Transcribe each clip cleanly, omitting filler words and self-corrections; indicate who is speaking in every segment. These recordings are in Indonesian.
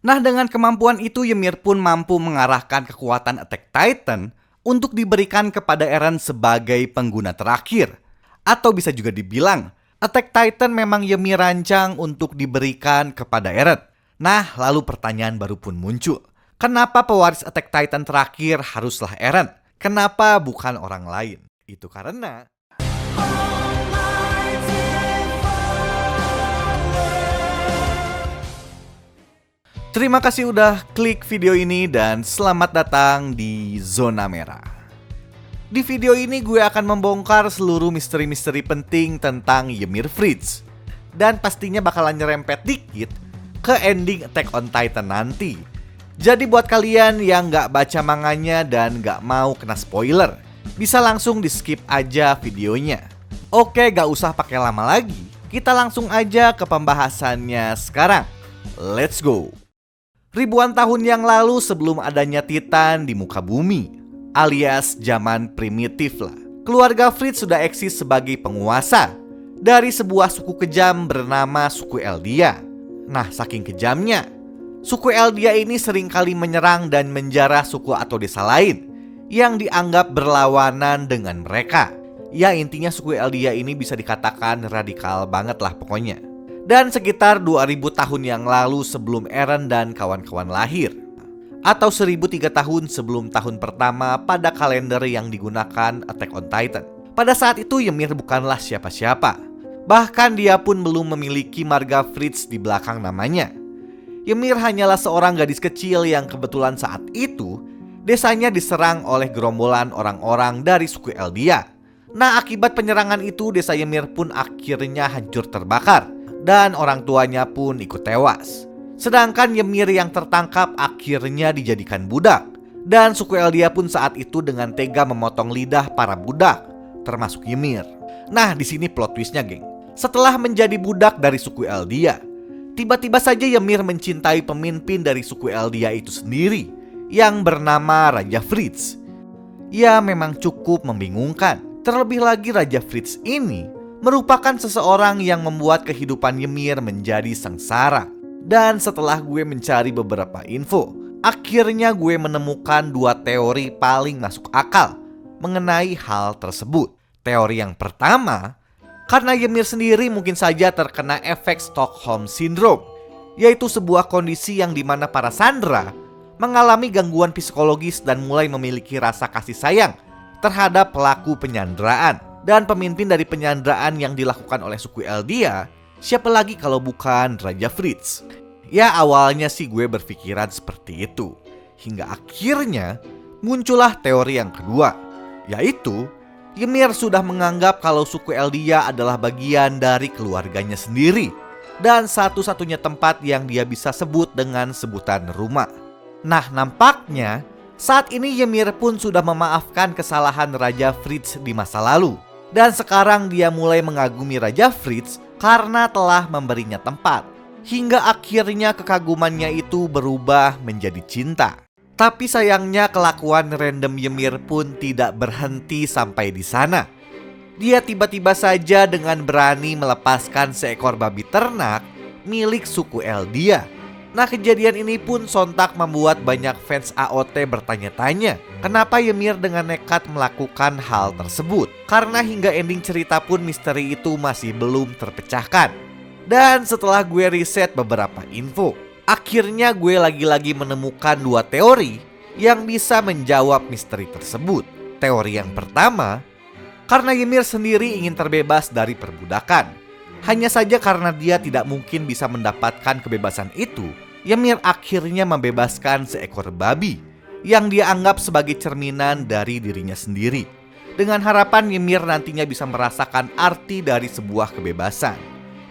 Speaker 1: Nah, dengan kemampuan itu Ymir pun mampu mengarahkan kekuatan Attack Titan untuk diberikan kepada Eren sebagai pengguna terakhir. Atau bisa juga dibilang, Attack Titan memang Ymir rancang untuk diberikan kepada Eren. Nah, lalu pertanyaan baru pun muncul. Kenapa pewaris Attack Titan terakhir haruslah Eren? Kenapa bukan orang lain? Itu karena terima kasih udah klik video ini dan selamat datang di Zona Merah. Di video ini gue akan membongkar seluruh misteri-misteri penting tentang Ymir Fritz. Dan pastinya bakalan nyerempet dikit ke ending Attack on Titan nanti. Jadi buat kalian yang gak baca manganya dan gak mau kena spoiler, bisa langsung di skip aja videonya. Oke, gak usah pakai lama lagi, kita langsung aja ke pembahasannya sekarang. Let's go! Ribuan tahun yang lalu sebelum adanya Titan di muka bumi, alias zaman primitif lah, keluarga Fritz sudah eksis sebagai penguasa dari sebuah suku kejam bernama suku Eldia. Nah, saking kejamnya, suku Eldia ini seringkali menyerang dan menjarah suku atau desa lain yang dianggap berlawanan dengan mereka. Ya, intinya suku Eldia ini bisa dikatakan radikal banget lah pokoknya. Dan sekitar 2000 tahun yang lalu sebelum Eren dan kawan-kawan lahir, atau 1003 tahun sebelum tahun pertama pada kalender yang digunakan Attack on Titan. Pada saat itu Ymir bukanlah siapa-siapa. Bahkan dia pun belum memiliki marga Fritz di belakang namanya. Ymir hanyalah seorang gadis kecil yang kebetulan saat itu desanya diserang oleh gerombolan orang-orang dari suku Eldia. Nah, akibat penyerangan itu desa Ymir pun akhirnya hancur terbakar dan orang tuanya pun ikut tewas. Sedangkan Ymir yang tertangkap akhirnya dijadikan budak. Dan suku Eldia pun saat itu dengan tega memotong lidah para budak, termasuk Ymir. Nah, di sini plot twistnya, geng. Setelah menjadi budak dari suku Eldia, tiba-tiba saja Ymir mencintai pemimpin dari suku Eldia itu sendiri yang bernama Raja Fritz. Ya, memang cukup membingungkan. Terlebih lagi Raja Fritz ini merupakan seseorang yang membuat kehidupan Ymir menjadi sengsara. Dan setelah gue mencari beberapa info, akhirnya gue menemukan dua teori paling masuk akal mengenai hal tersebut. Teori yang pertama, karena Ymir sendiri mungkin saja terkena efek Stockholm Syndrome, yaitu sebuah kondisi yang dimana para sandera mengalami gangguan psikologis dan mulai memiliki rasa kasih sayang terhadap pelaku penyanderaan. Dan pemimpin dari penyanderaan yang dilakukan oleh suku Eldia, siapa lagi kalau bukan Raja Fritz? Ya, awalnya sih gue berpikiran seperti itu. Hingga akhirnya muncullah teori yang kedua, yaitu Ymir sudah menganggap kalau suku Eldia adalah bagian dari keluarganya sendiri dan satu-satunya tempat yang dia bisa sebut dengan sebutan rumah. Nah, nampaknya saat ini Ymir pun sudah memaafkan kesalahan Raja Fritz di masa lalu. Dan sekarang dia mulai mengagumi Raja Fritz karena telah memberinya tempat. Hingga akhirnya kekagumannya itu berubah menjadi cinta. Tapi sayangnya kelakuan random Ymir pun tidak berhenti sampai di sana. Dia tiba-tiba saja dengan berani melepaskan seekor babi ternak milik suku Eldia. Nah, kejadian ini pun sontak membuat banyak fans AOT bertanya-tanya kenapa Ymir dengan nekat melakukan hal tersebut. Karena hingga ending cerita pun misteri itu masih belum terpecahkan. Dan setelah gue riset beberapa info, akhirnya gue lagi-lagi menemukan dua teori yang bisa menjawab misteri tersebut. Teori yang pertama, karena Ymir sendiri ingin terbebas dari perbudakan. Hanya saja karena dia tidak mungkin bisa mendapatkan kebebasan itu, Ymir akhirnya membebaskan seekor babi yang dia anggap sebagai cerminan dari dirinya sendiri, dengan harapan Ymir nantinya bisa merasakan arti dari sebuah kebebasan.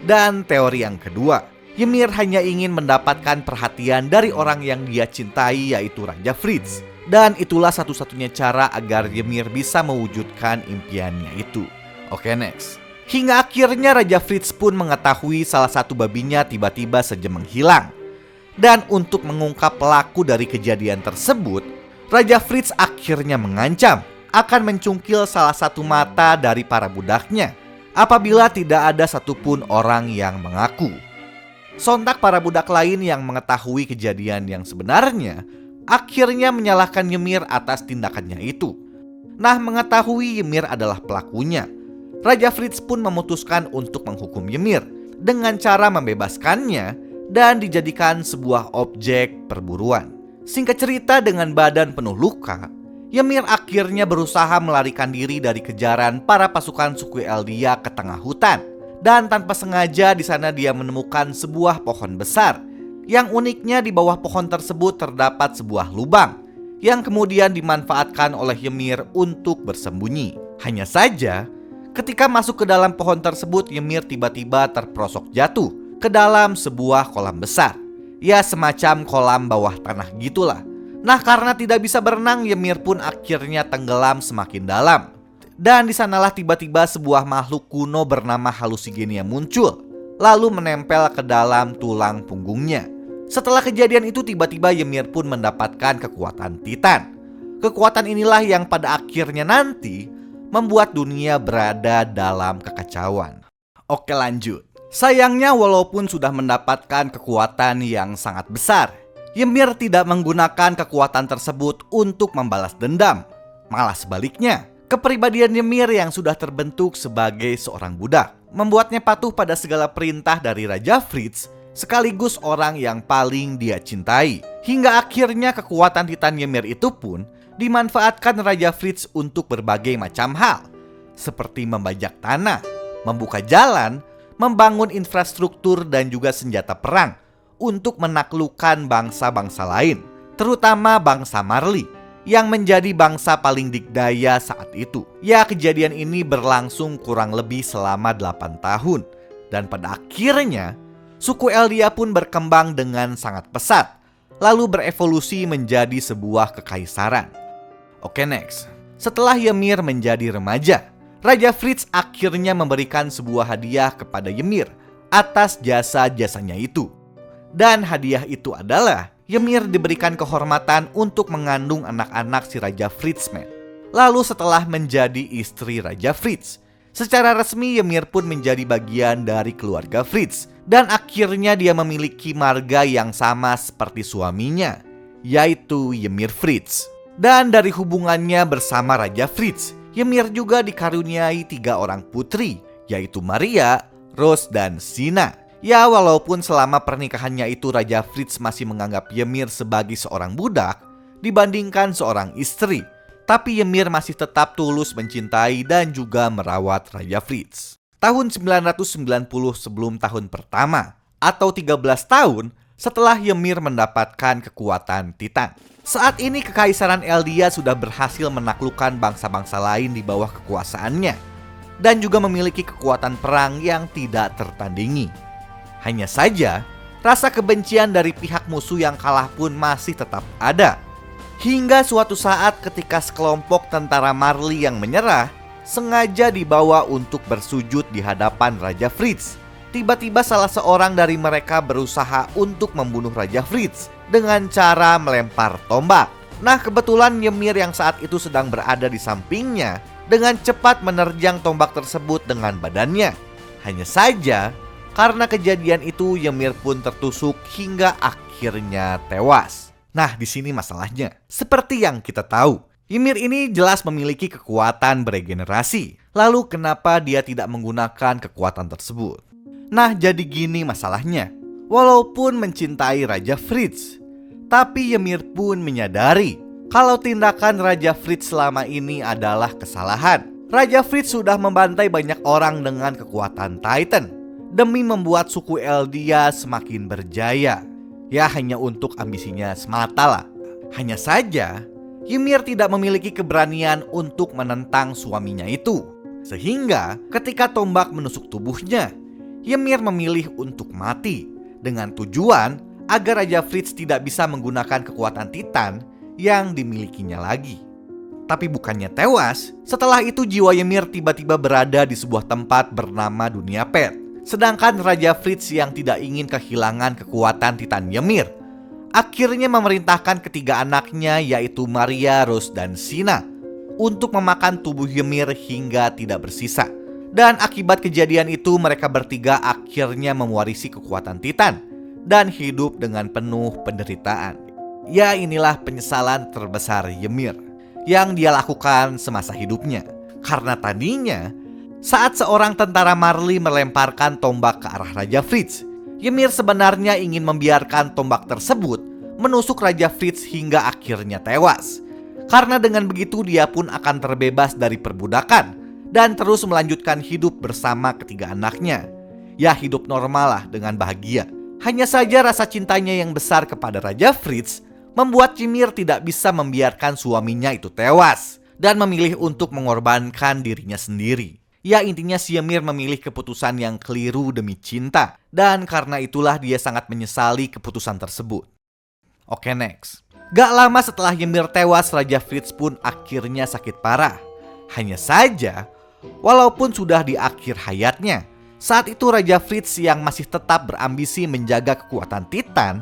Speaker 1: Dan teori yang kedua, Ymir hanya ingin mendapatkan perhatian dari orang yang dia cintai, yaitu Raja Fritz. Dan itulah satu-satunya cara agar Ymir bisa mewujudkan impiannya itu. Oke, next. Hingga akhirnya Raja Fritz pun mengetahui salah satu babinya tiba-tiba saja menghilang. Dan untuk mengungkap pelaku dari kejadian tersebut, Raja Fritz akhirnya mengancam akan mencungkil salah satu mata dari para budaknya apabila tidak ada satupun orang yang mengaku. Sontak para budak lain yang mengetahui kejadian yang sebenarnya akhirnya menyalahkan Ymir atas tindakannya itu. Nah, mengetahui Ymir adalah pelakunya, Raja Fritz pun memutuskan untuk menghukum Ymir dengan cara membebaskannya dan dijadikan sebuah objek perburuan. Singkat cerita, dengan badan penuh luka, Ymir akhirnya berusaha melarikan diri dari kejaran para pasukan suku Eldia ke tengah hutan. Dan tanpa sengaja di sana dia menemukan sebuah pohon besar. Yang uniknya di bawah pohon tersebut terdapat sebuah lubang yang kemudian dimanfaatkan oleh Ymir untuk bersembunyi. Hanya saja, ketika masuk ke dalam pohon tersebut, Ymir tiba-tiba terperosok jatuh ke dalam sebuah kolam besar. Ya, semacam kolam bawah tanah gitulah. Nah, karena tidak bisa berenang, Ymir pun akhirnya tenggelam semakin dalam. Dan di sanalah tiba-tiba sebuah makhluk kuno bernama Halusigenia muncul, lalu menempel ke dalam tulang punggungnya. Setelah kejadian itu, tiba-tiba Ymir pun mendapatkan kekuatan Titan. Kekuatan inilah yang pada akhirnya nanti membuat dunia berada dalam kekacauan. Oke, lanjut. Sayangnya, walaupun sudah mendapatkan kekuatan yang sangat besar, Ymir tidak menggunakan kekuatan tersebut untuk membalas dendam. Malah sebaliknya, kepribadian Ymir yang sudah terbentuk sebagai seorang budak membuatnya patuh pada segala perintah dari Raja Fritz, sekaligus orang yang paling dia cintai. Hingga akhirnya kekuatan Titan Ymir itu pun dimanfaatkan Raja Fritz untuk berbagai macam hal, seperti membajak tanah, membuka jalan, membangun infrastruktur dan juga senjata perang untuk menaklukkan bangsa-bangsa lain, terutama bangsa Marley yang menjadi bangsa paling dikdaya saat itu. Ya, kejadian ini berlangsung kurang lebih selama 8 tahun. Dan pada akhirnya, suku Eldia pun berkembang dengan sangat pesat, lalu berevolusi menjadi sebuah kekaisaran. Oke, next. Setelah Ymir menjadi remaja, Raja Fritz akhirnya memberikan sebuah hadiah kepada Ymir atas jasa-jasanya itu. Dan hadiah itu adalah Ymir diberikan kehormatan untuk mengandung anak-anak si Raja Fritzman. Lalu setelah menjadi istri Raja Fritz, secara resmi Ymir pun menjadi bagian dari keluarga Fritz. Dan akhirnya dia memiliki marga yang sama seperti suaminya, yaitu Ymir Fritz. Dan dari hubungannya bersama Raja Fritz, Ymir juga dikaruniai 3 orang putri, yaitu Maria, Rose, dan Sina. Ya, walaupun selama pernikahannya itu Raja Fritz masih menganggap Ymir sebagai seorang budak dibandingkan seorang istri, tapi Ymir masih tetap tulus mencintai dan juga merawat Raja Fritz. Tahun 990 sebelum tahun pertama, atau 13 tahun setelah Ymir mendapatkan kekuatan Titan. Saat ini Kekaisaran Eldia sudah berhasil menaklukkan bangsa-bangsa lain di bawah kekuasaannya, dan juga memiliki kekuatan perang yang tidak tertandingi. Hanya saja, rasa kebencian dari pihak musuh yang kalah pun masih tetap ada. Hingga suatu saat ketika sekelompok tentara Marley yang menyerah sengaja dibawa untuk bersujud di hadapan Raja Fritz, tiba-tiba salah seorang dari mereka berusaha untuk membunuh Raja Fritz dengan cara melempar tombak. Nah, kebetulan Ymir yang saat itu sedang berada di sampingnya dengan cepat menerjang tombak tersebut dengan badannya. Hanya saja, karena kejadian itu Ymir pun tertusuk hingga akhirnya tewas. Nah, di sini masalahnya. Seperti yang kita tahu, Ymir ini jelas memiliki kekuatan beregenerasi. Lalu kenapa dia tidak menggunakan kekuatan tersebut? Nah, jadi gini masalahnya. Walaupun mencintai Raja Fritz, tapi Ymir pun menyadari kalau tindakan Raja Fritz selama ini adalah kesalahan. Raja Fritz sudah membantai banyak orang dengan kekuatan Titan demi membuat suku Eldia semakin berjaya. Ya, hanya untuk ambisinya semata lah. Hanya saja, Ymir tidak memiliki keberanian untuk menentang suaminya itu. Sehingga ketika tombak menusuk tubuhnya, Ymir memilih untuk mati dengan tujuan agar Raja Fritz tidak bisa menggunakan kekuatan Titan yang dimilikinya lagi. Tapi bukannya tewas, setelah itu jiwa Ymir tiba-tiba berada di sebuah tempat bernama Dunia Pet. Sedangkan Raja Fritz yang tidak ingin kehilangan kekuatan Titan Ymir akhirnya memerintahkan ketiga anaknya, yaitu Maria, Rose, dan Sina, untuk memakan tubuh Ymir hingga tidak bersisa Dan akibat kejadian itu mereka bertiga akhirnya mewarisi kekuatan Titan dan hidup dengan penuh penderitaan. Ya, inilah penyesalan terbesar Ymir yang dia lakukan semasa hidupnya. Karena tadinya saat seorang tentara Marley melemparkan tombak ke arah Raja Fritz, Ymir sebenarnya ingin membiarkan tombak tersebut menusuk Raja Fritz hingga akhirnya tewas. Karena dengan begitu dia pun akan terbebas dari perbudakan dan terus melanjutkan hidup bersama ketiga anaknya. Ya, hidup normal lah dengan bahagia. Hanya saja rasa cintanya yang besar kepada Raja Fritz membuat Ymir tidak bisa membiarkan suaminya itu tewas dan memilih untuk mengorbankan dirinya sendiri. Ya, intinya si Ymir memilih keputusan yang keliru demi cinta, dan karena itulah dia sangat menyesali keputusan tersebut. Oke, next. Gak lama setelah Ymir tewas, Raja Fritz pun akhirnya sakit parah. Hanya saja, walaupun sudah di akhir hayatnya, saat itu Raja Fritz yang masih tetap berambisi menjaga kekuatan Titan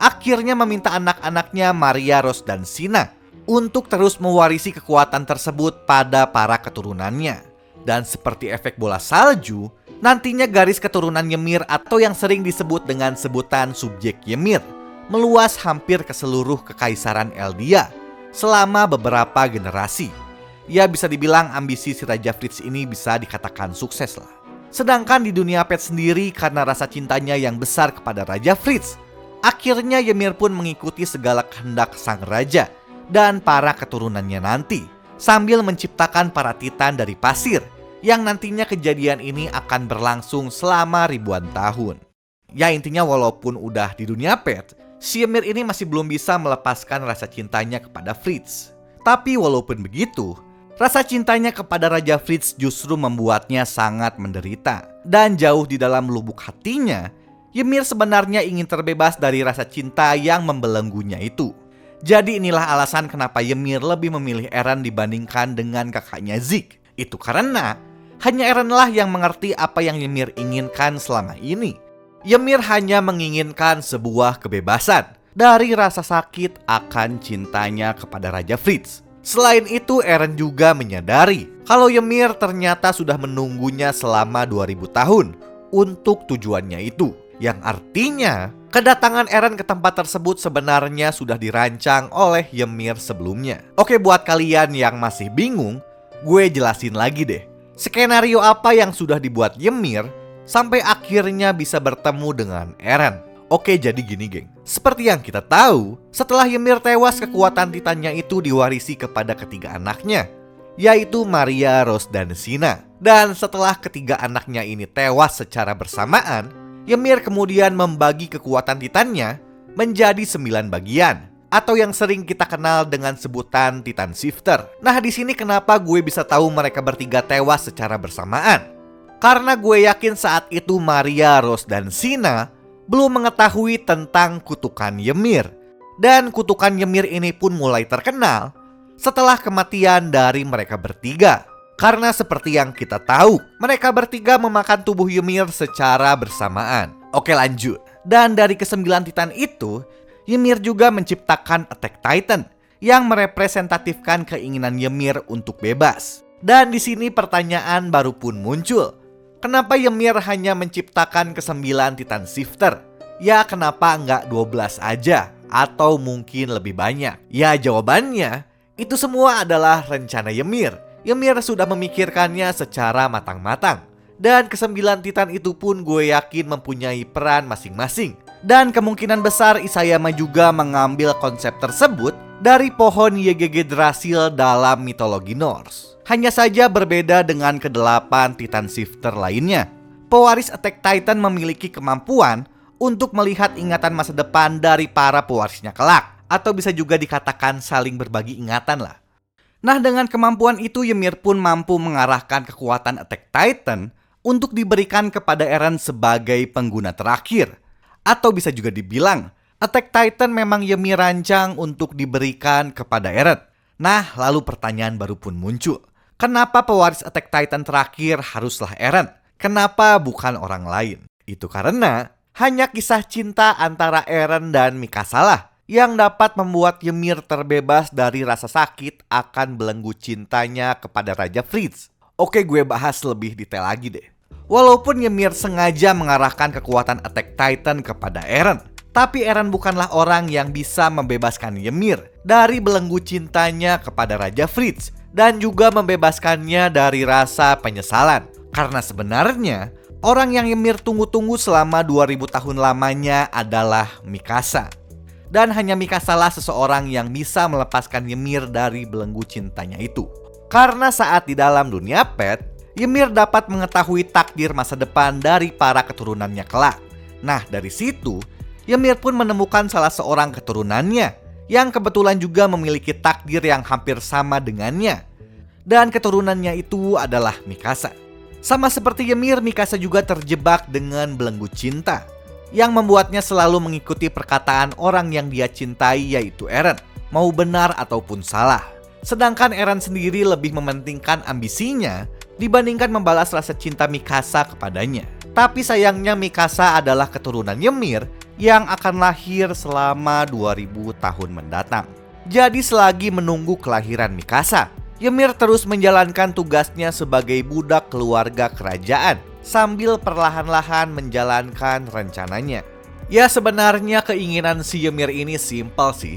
Speaker 1: akhirnya meminta anak-anaknya Maria, Rose, dan Sina untuk terus mewarisi kekuatan tersebut pada para keturunannya. Dan seperti efek bola salju, nantinya garis keturunan Ymir atau yang sering disebut dengan sebutan subjek Ymir meluas hampir ke seluruh kekaisaran Eldia selama beberapa generasi. Ya, bisa dibilang ambisi si Raja Fritz ini bisa dikatakan sukses lah. Sedangkan di dunia pet sendiri, karena rasa cintanya yang besar kepada Raja Fritz, akhirnya Ymir pun mengikuti segala kehendak sang raja dan para keturunannya nanti, sambil menciptakan para Titan dari pasir, yang nantinya kejadian ini akan berlangsung selama ribuan tahun. Ya, intinya walaupun udah di dunia pet, si Ymir ini masih belum bisa melepaskan rasa cintanya kepada Fritz. Tapi walaupun begitu, rasa cintanya kepada Raja Fritz justru membuatnya sangat menderita. Dan jauh di dalam lubuk hatinya, Ymir sebenarnya ingin terbebas dari rasa cinta yang membelenggunya itu. Jadi inilah alasan kenapa Ymir lebih memilih Eren dibandingkan dengan kakaknya Zeke. Itu karena hanya Erenlah yang mengerti apa yang Ymir inginkan selama ini. Ymir hanya menginginkan sebuah kebebasan dari rasa sakit akan cintanya kepada Raja Fritz. Selain itu, Eren juga menyadari kalau Ymir ternyata sudah menunggunya selama 2000 tahun untuk tujuannya itu. Yang artinya, kedatangan Eren ke tempat tersebut sebenarnya sudah dirancang oleh Ymir sebelumnya. Oke, buat kalian yang masih bingung, gue jelasin lagi deh. Skenario apa yang sudah dibuat Ymir sampai akhirnya bisa bertemu dengan Eren. Oke, jadi gini geng. Seperti yang kita tahu, setelah Ymir tewas, kekuatan Titannya itu diwarisi kepada ketiga anaknya, yaitu Maria, Rose, dan Sina. Dan setelah ketiga anaknya ini tewas secara bersamaan, Ymir kemudian membagi kekuatan Titannya menjadi 9 bagian, atau yang sering kita kenal dengan sebutan Titan Shifter. Nah, di sini kenapa gue bisa tahu mereka bertiga tewas secara bersamaan? Karena gue yakin saat itu Maria, Rose, dan Sina belum mengetahui tentang kutukan Ymir. Dan kutukan Ymir ini pun mulai terkenal setelah kematian dari mereka bertiga. Karena seperti yang kita tahu, mereka bertiga memakan tubuh Ymir secara bersamaan. Oke, lanjut. Dan dari ke-9 Titan itu, Ymir juga menciptakan Attack Titan yang merepresentatifkan keinginan Ymir untuk bebas. Dan di sini pertanyaan baru pun muncul. Kenapa Ymir hanya menciptakan ke-9 Titan Shifter? Ya, kenapa nggak 12 aja? Atau mungkin lebih banyak? Ya, jawabannya, itu semua adalah rencana Ymir. Ymir sudah memikirkannya secara matang-matang. Dan ke-9 Titan itu pun gue yakin mempunyai peran masing-masing. Dan kemungkinan besar Isayama juga mengambil konsep tersebut dari pohon Yggdrasil dalam mitologi Norse. Hanya saja berbeda dengan ke-8 Titan Shifter lainnya. Pewaris Attack Titan memiliki kemampuan untuk melihat ingatan masa depan dari para pewarisnya kelak. Atau bisa juga dikatakan saling berbagi ingatan lah. Nah, dengan kemampuan itu Ymir pun mampu mengarahkan kekuatan Attack Titan untuk diberikan kepada Eren sebagai pengguna terakhir. Atau bisa juga dibilang, Attack Titan memang Ymir rancang untuk diberikan kepada Eren. Nah, lalu pertanyaan baru pun muncul. Kenapa pewaris Attack Titan terakhir haruslah Eren? Kenapa bukan orang lain? Itu karena hanya kisah cinta antara Eren dan Mikasa lah yang dapat membuat Ymir terbebas dari rasa sakit akan belenggu cintanya kepada Raja Fritz. Oke, gue bahas lebih detail lagi deh. Walaupun Ymir sengaja mengarahkan kekuatan Attack Titan kepada Eren, tapi Eren bukanlah orang yang bisa membebaskan Ymir dari belenggu cintanya kepada Raja Fritz dan juga membebaskannya dari rasa penyesalan. Karena sebenarnya orang yang Ymir tunggu-tunggu selama 2000 tahun lamanya adalah Mikasa. Dan hanya Mikasa lah seseorang yang bisa melepaskan Ymir dari belenggu cintanya itu. Karena saat di dalam dunia pet, Ymir dapat mengetahui takdir masa depan dari para keturunannya kelak. Nah, dari situ, Ymir pun menemukan salah seorang keturunannya yang kebetulan juga memiliki takdir yang hampir sama dengannya. Dan keturunannya itu adalah Mikasa. Sama seperti Ymir, Mikasa juga terjebak dengan belenggu cinta yang membuatnya selalu mengikuti perkataan orang yang dia cintai, yaitu Eren, mau benar ataupun salah. Sedangkan Eren sendiri lebih mementingkan ambisinya dibandingkan membalas rasa cinta Mikasa kepadanya. Tapi sayangnya Mikasa adalah keturunan Ymir yang akan lahir selama 2000 tahun mendatang. Jadi selagi menunggu kelahiran Mikasa, Ymir terus menjalankan tugasnya sebagai budak keluarga kerajaan sambil perlahan-lahan menjalankan rencananya. Ya, sebenarnya keinginan si Ymir ini simpel sih.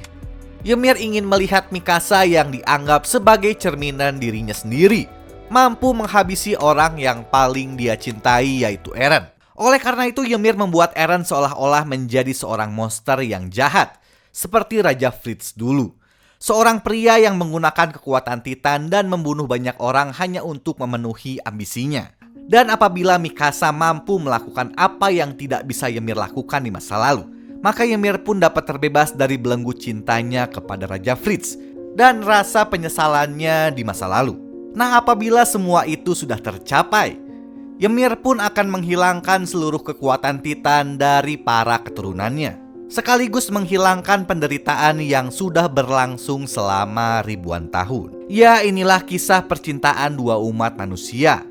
Speaker 1: Ymir ingin melihat Mikasa yang dianggap sebagai cerminan dirinya sendiri mampu menghabisi orang yang paling dia cintai, yaitu Eren. Oleh karena itu, Ymir membuat Eren seolah-olah menjadi seorang monster yang jahat, seperti Raja Fritz dulu. Seorang pria yang menggunakan kekuatan Titan dan membunuh banyak orang hanya untuk memenuhi ambisinya. Dan apabila Mikasa mampu melakukan apa yang tidak bisa Ymir lakukan di masa lalu, maka Ymir pun dapat terbebas dari belenggu cintanya kepada Raja Fritz dan rasa penyesalannya di masa lalu. Nah, apabila semua itu sudah tercapai, Ymir pun akan menghilangkan seluruh kekuatan Titan dari para keturunannya, sekaligus menghilangkan penderitaan yang sudah berlangsung selama ribuan tahun. Ya, inilah kisah percintaan dua umat manusia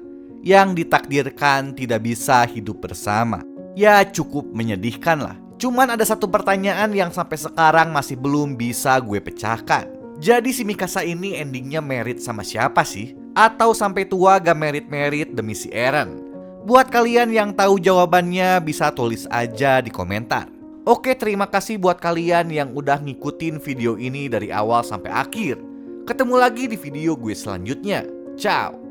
Speaker 1: yang ditakdirkan tidak bisa hidup bersama. Ya, cukup menyedihkan lah. Cuman ada satu pertanyaan yang sampai sekarang masih belum bisa gue pecahkan. Jadi si Mikasa ini endingnya married sama siapa sih? Atau sampai tua gak married demi si Eren? Buat kalian yang tahu jawabannya bisa tulis aja di komentar. Oke, terima kasih buat kalian yang udah ngikutin video ini dari awal sampai akhir. Ketemu lagi di video gue selanjutnya. Ciao.